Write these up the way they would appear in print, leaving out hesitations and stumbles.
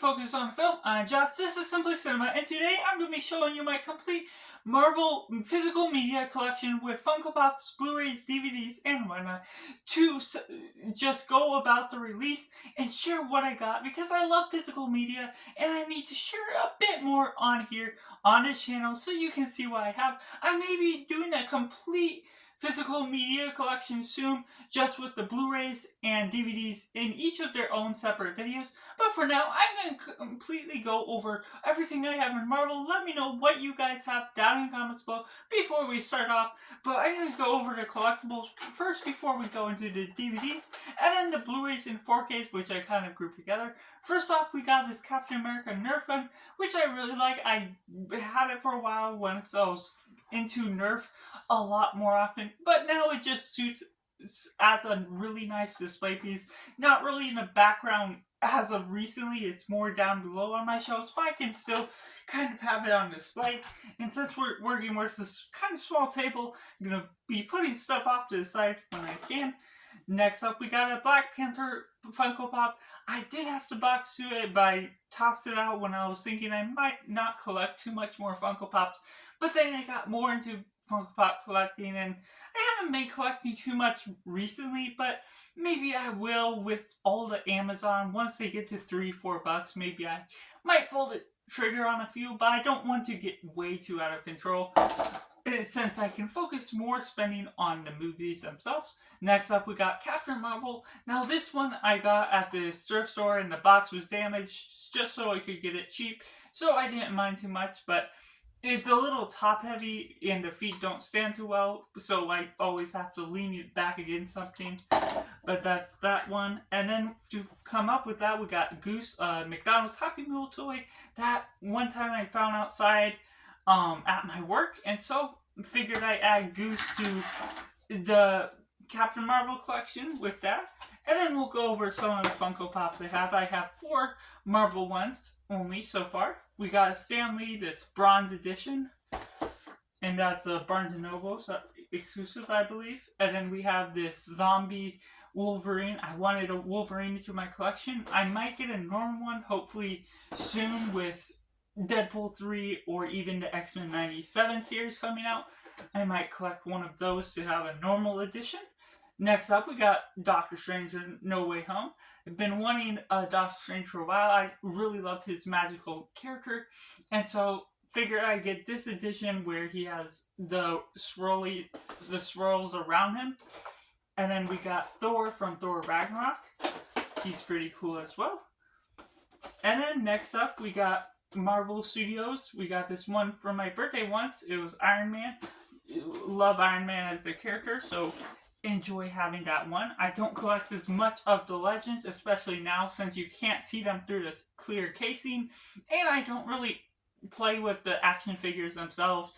Focus on Film. I'm Josh. This is Simply Cinema, and today I'm going to be showing you my complete Marvel physical media collection with Funko Pops, Blu-rays, DVDs, and whatnot to just go about the release and share what I got because I love physical media and I need to share a bit more on here on this channel so you can see what I have. I may be doing a complete physical media collection soon, just with the Blu-rays and DVDs in each of their own separate videos. But for now, I'm going to completely go over everything I have in Marvel. Let me know what you guys have down in the comments below before we start off. But I'm going to go over the collectibles first before we go into the DVDs, and then the Blu-rays and 4Ks, which I kind of group together. First off, we got this Captain America Nerf gun, which I really like. I had it for a while once I was into Nerf a lot more often, but now it just suits as a really nice display piece. Not really in the background as of recently, it's more down below on my shelves, but I can still kind of have it on display. And since we're working with this kind of small table, I'm going to be putting stuff off to the side when I can. Next up, we got a Black Panther Funko Pop. I did have to box to it, but I tossed it out when I was thinking I might not collect too much more Funko Pops. But then I got more into Funko Pop collecting, and I haven't been collecting too much recently, but maybe I will with all the Amazon. Once they get to $3-4, maybe I might pull the trigger on a few, but I don't want to get way too out of control, since I can focus more spending on the movies themselves. Next up, we got Captain Marvel. Now this one I got at the thrift store and the box was damaged just so I could get it cheap, so I didn't mind too much, but it's a little top heavy and the feet don't stand too well, so I always have to lean it back against something. But that's that one. And then to come up with that, we got Goose, McDonald's Happy Meal toy that one time I found outside at my work, and so figured I add Goose to the Captain Marvel collection with that. And then we'll go over some of the Funko Pops I have. I have 4 Marvel ones only so far. We got a Stan Lee, this bronze edition, and that's a Barnes & Noble exclusive, I believe. And then we have this zombie Wolverine. I wanted a Wolverine to my collection. I might get a normal one, hopefully soon, with Deadpool 3 or even the X-Men 97 series coming out. I might collect one of those to have a normal edition. Next up, we got Doctor Strange in No Way Home. I've been wanting Doctor Strange for a while. I really love his magical character, and so figured I'd get this edition where he has the swirls around him. And then we got Thor from Thor Ragnarok. He's pretty cool as well. And then next up, we got Marvel Studios. We got this one for my birthday once. It was Iron Man. Love Iron Man as a character, so enjoy having that one. I don't collect as much of the Legends, especially now since you can't see them through the clear casing, and I don't really play with the action figures themselves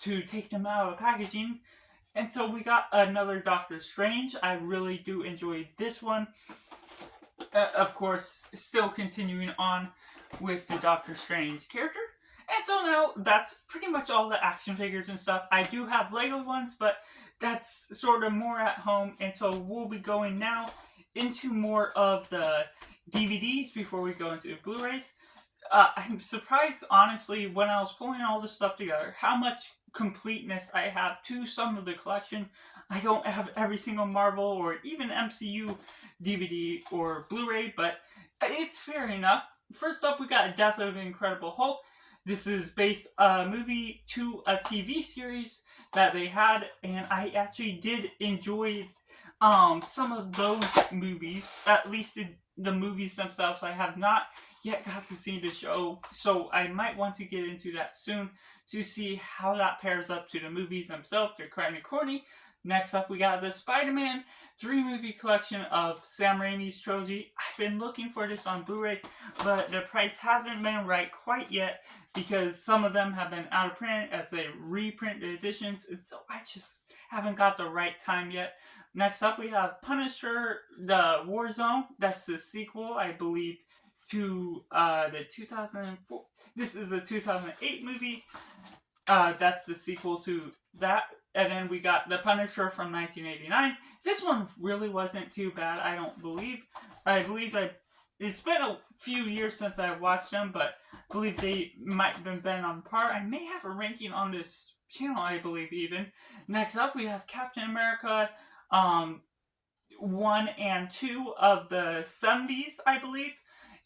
to take them out of packaging. And so we got another Doctor Strange. I really do enjoy this one. Of course, still continuing on with the Doctor Strange character. And so now, that's pretty much all the action figures and stuff. I do have Lego ones, but that's sort of more at home. And so we'll be going now into more of the DVDs before we go into the Blu-rays. I'm surprised, honestly, when I was pulling all this stuff together, how much completeness I have to some of the collection. I don't have every single Marvel or even MCU DVD or Blu-ray, but it's fair enough. First up, we got Death of the Incredible Hulk. This is based a movie to a TV series that they had, and I actually did enjoy some of those movies, at least the movies themselves. I have not yet got to see the show, so I might want to get into that soon to see how that pairs up to the movies themselves. They're kind of corny. Next up, we got the Spider-Man 3-movie collection of Sam Raimi's trilogy. I've been looking for this on Blu-ray, but the price hasn't been right quite yet because some of them have been out of print as they reprint the editions, and so I just haven't got the right time yet. Next up, we have Punisher, the Warzone. That's the sequel, I believe, to the 2004. This is a 2008 movie. That's the sequel to that. And then we got The Punisher from 1989. This one really wasn't too bad, I don't believe. I believe it's been a few years since I watched them, but I believe they might have been on par. I may have a ranking on this channel, I believe, even. Next up, we have Captain America 1 and 2 of the 70s, I believe.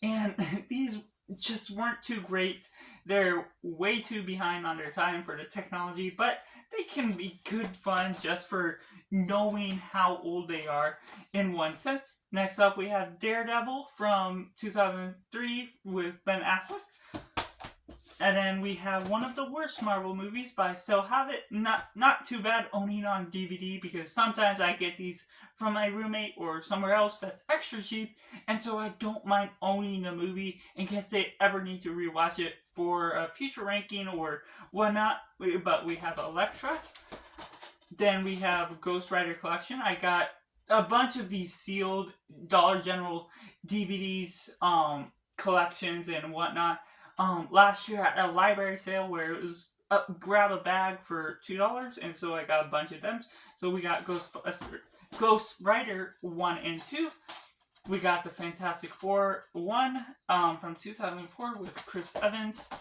And these just weren't too great. They're way too behind on their time for the technology, but they can be good fun just for knowing how old they are in one sense. Next up, we have Daredevil from 2003 with Ben Affleck. And then we have one of the worst Marvel movies, but I still have it. Not too bad owning on DVD, because sometimes I get these from my roommate or somewhere else that's extra cheap, and so I don't mind owning a movie in case they ever need to rewatch it for a future ranking or whatnot. But we have Elektra. Then we have Ghost Rider Collection. I got a bunch of these sealed Dollar General DVDs, collections and whatnot. Last year at a library sale where it was grab a bag for $2, and so I got a bunch of them. So we got Ghost Rider 1 and 2. We got the Fantastic Four 1 from 2004 with Chris Evans. I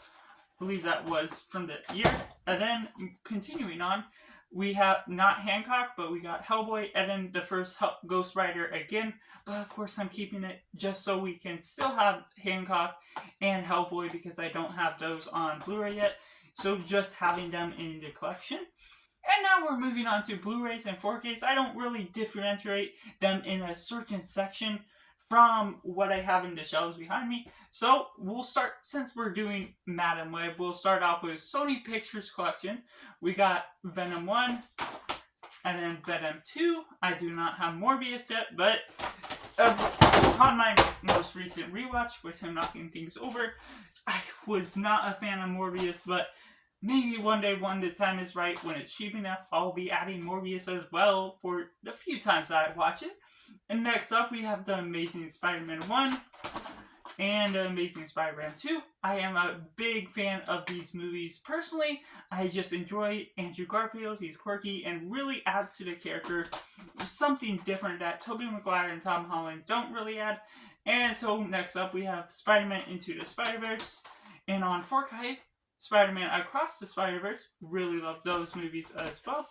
believe that was from the year. And then continuing on, we have not Hancock, but we got Hellboy, and then the first Ghost Rider again. But of course, I'm keeping it just so we can still have Hancock and Hellboy, because I don't have those on Blu-ray yet. So just having them in the collection. And now we're moving on to Blu-rays and 4Ks. I don't really differentiate them in a certain section from what I have in the shelves behind me. So we'll start, since we're doing Madam Web, we'll start off with Sony Pictures collection. We got Venom 1 and then Venom 2. I do not have Morbius yet, but upon my most recent rewatch, which I'm knocking things over, I was not a fan of Morbius, but maybe one day when the time is right, when it's cheap enough, I'll be adding Morbius as well for the few times that I watch it. And next up, we have the Amazing Spider-Man 1 and the Amazing Spider-Man 2. I am a big fan of these movies. Personally, I just enjoy Andrew Garfield. He's quirky and really adds to the character. Something different that Tobey Maguire and Tom Holland don't really add. And so next up, we have Spider-Man Into the Spider-Verse. And on 4K, Spider-Man Across the Spider-Verse. Really love those movies as well.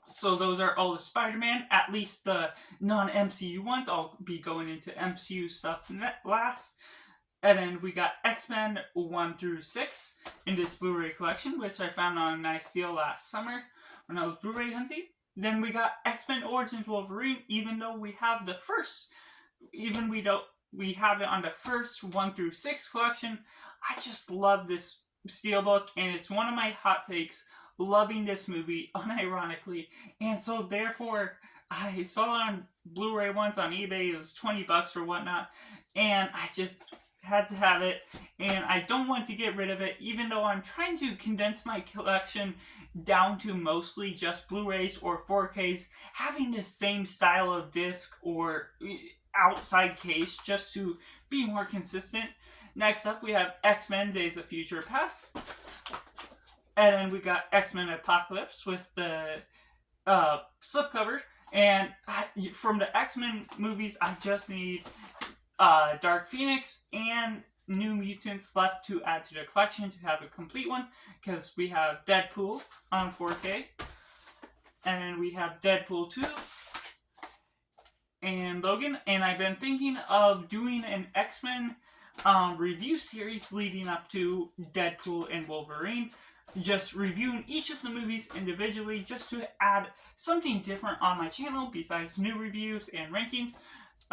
So those are all the Spider-Man, at least the non-MCU ones. I'll be going into MCU stuff last. And then we got X-Men 1 through 6 in this Blu-ray collection, which I found on a nice deal last summer when I was Blu-ray hunting. Then we got X-Men Origins Wolverine, even though we have the first, we have it on the first 1 through 6 collection. I just love this steelbook, and it's one of my hot takes, loving this movie unironically. And so therefore I saw it on Blu-ray once on eBay. It was $20 or whatnot, and I just had to have it, and I don't want to get rid of it, even though I'm trying to condense my collection down to mostly just Blu-rays or 4Ks, having the same style of disc or outside case just to be more consistent. Next up, we have X-Men Days of Future Past. And then we got X-Men Apocalypse with the slipcover. And from the X-Men movies, I just need Dark Phoenix and New Mutants left to add to the collection to have a complete one. Because we have Deadpool on 4K. And then we have Deadpool 2. And Logan. And I've been thinking of doing an X-Men review series leading up to Deadpool and Wolverine, just reviewing each of the movies individually, just to add something different on my channel besides new reviews and rankings.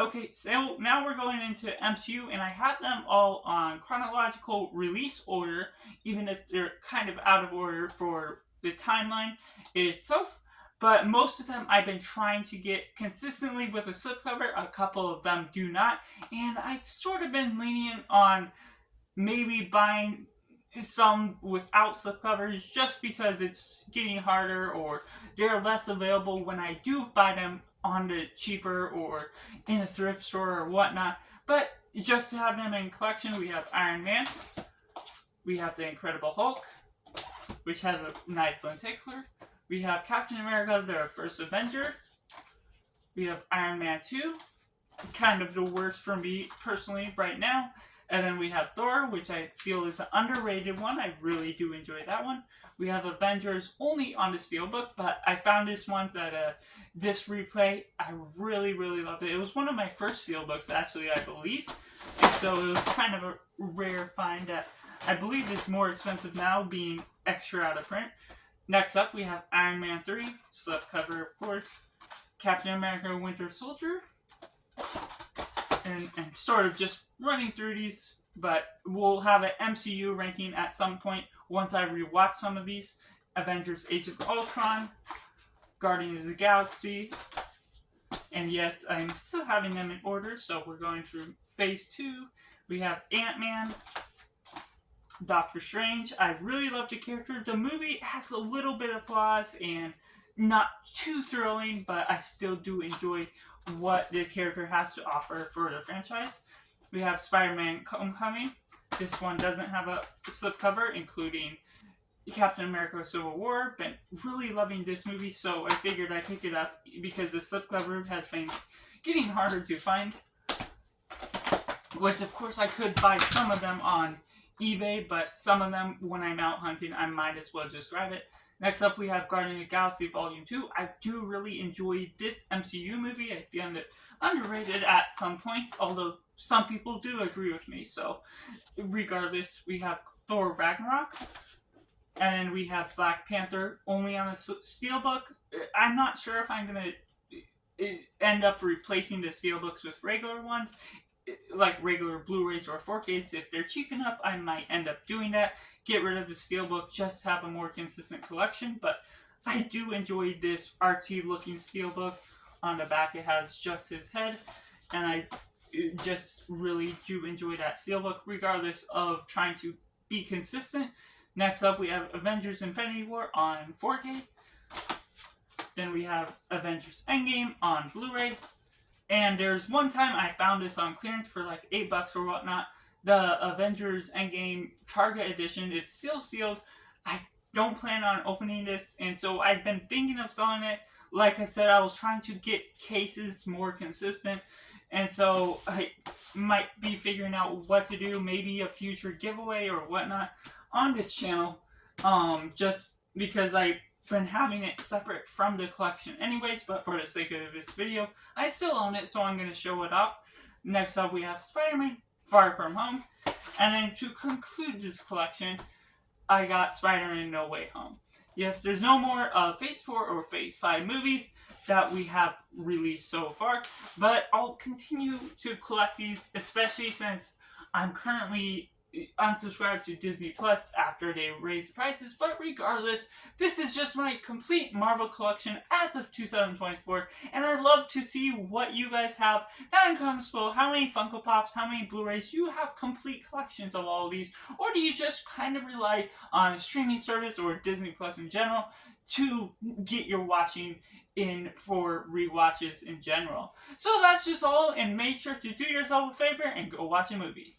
Okay, so now we're going into MCU, and I have them all on chronological release order, even if they're kind of out of order for the timeline itself. But most of them I've been trying to get consistently with a slipcover. A couple of them do not. And I've sort of been lenient on maybe buying some without slipcovers just because it's getting harder or they're less available when I do buy them on the cheaper or in a thrift store or whatnot. But just to have them in collection, we have Iron Man. We have the Incredible Hulk, which has a nice lenticular. We have Captain America, the First Avenger. We have Iron Man 2. kind of the worst for me personally right now. And then we have Thor, which I feel is an underrated one. I really do enjoy that one. We have Avengers only on the Steelbook, but I found this once at a disc replay. I really, really loved it. It was one of my first Steelbooks, actually, I believe. And so it was kind of a rare find that I believe is more expensive now, being extra out of print. Next up, we have Iron Man 3, slipcover, of course. Captain America Winter Soldier. And sort of just running through these, but we'll have an MCU ranking at some point once I rewatch some of these. Avengers Age of Ultron, Guardians of the Galaxy, and yes, I'm still having them in order, so we're going through Phase 2. We have Ant-Man, Doctor Strange. I really love the character. The movie has a little bit of flaws and not too thrilling, but I still do enjoy what the character has to offer for the franchise. We have Spider-Man Homecoming. This one doesn't have a slipcover, including Captain America Civil War. Been really loving this movie, so I figured I'd pick it up because the slipcover has been getting harder to find. Which, of course, I could buy some of them on eBay, but some of them, when I'm out hunting, I might as well just grab it. Next up, we have Guardians of the Galaxy Volume 2. I do really enjoy this MCU movie. I found it underrated at some points, although some people do agree with me. So, regardless, we have Thor Ragnarok. And then we have Black Panther only on a Steelbook. I'm not sure if I'm going to end up replacing the Steelbooks with regular ones, like regular Blu-rays or 4Ks. If they're cheap enough, I might end up doing that. Get rid of the Steelbook, just have a more consistent collection. But I do enjoy this artsy looking Steelbook. On the back it has just his head. And I just really do enjoy that Steelbook, regardless of trying to be consistent. Next up we have Avengers Infinity War on 4K. Then we have Avengers Endgame on Blu-ray. And there's one time I found this on clearance for like $8 or whatnot. The Avengers Endgame Target Edition. It's still sealed. I don't plan on opening this, and so I've been thinking of selling it. Like I said, I was trying to get cases more consistent, and so I might be figuring out what to do. Maybe a future giveaway or whatnot on this channel. Just because I've been having it separate from the collection anyways, but for the sake of this video, I still own it, so I'm going to show it off. Next up, we have Spider-Man Far From Home. And then to conclude this collection, I got Spider-Man No Way Home. Yes, there's no more Phase 4 or Phase 5 movies that we have released so far, but I'll continue to collect these, especially since I'm currently unsubscribed to Disney Plus after they raised prices. But regardless, this is just my complete Marvel collection as of 2024, and I'd love to see what you guys have down in the comments below. How many Funko Pops, how many Blu-rays, you have complete collections of all of these, or do you just kind of rely on a streaming service or Disney Plus in general to get your watching in for rewatches in general? So that's just all, and make sure to do yourself a favor and go watch a movie.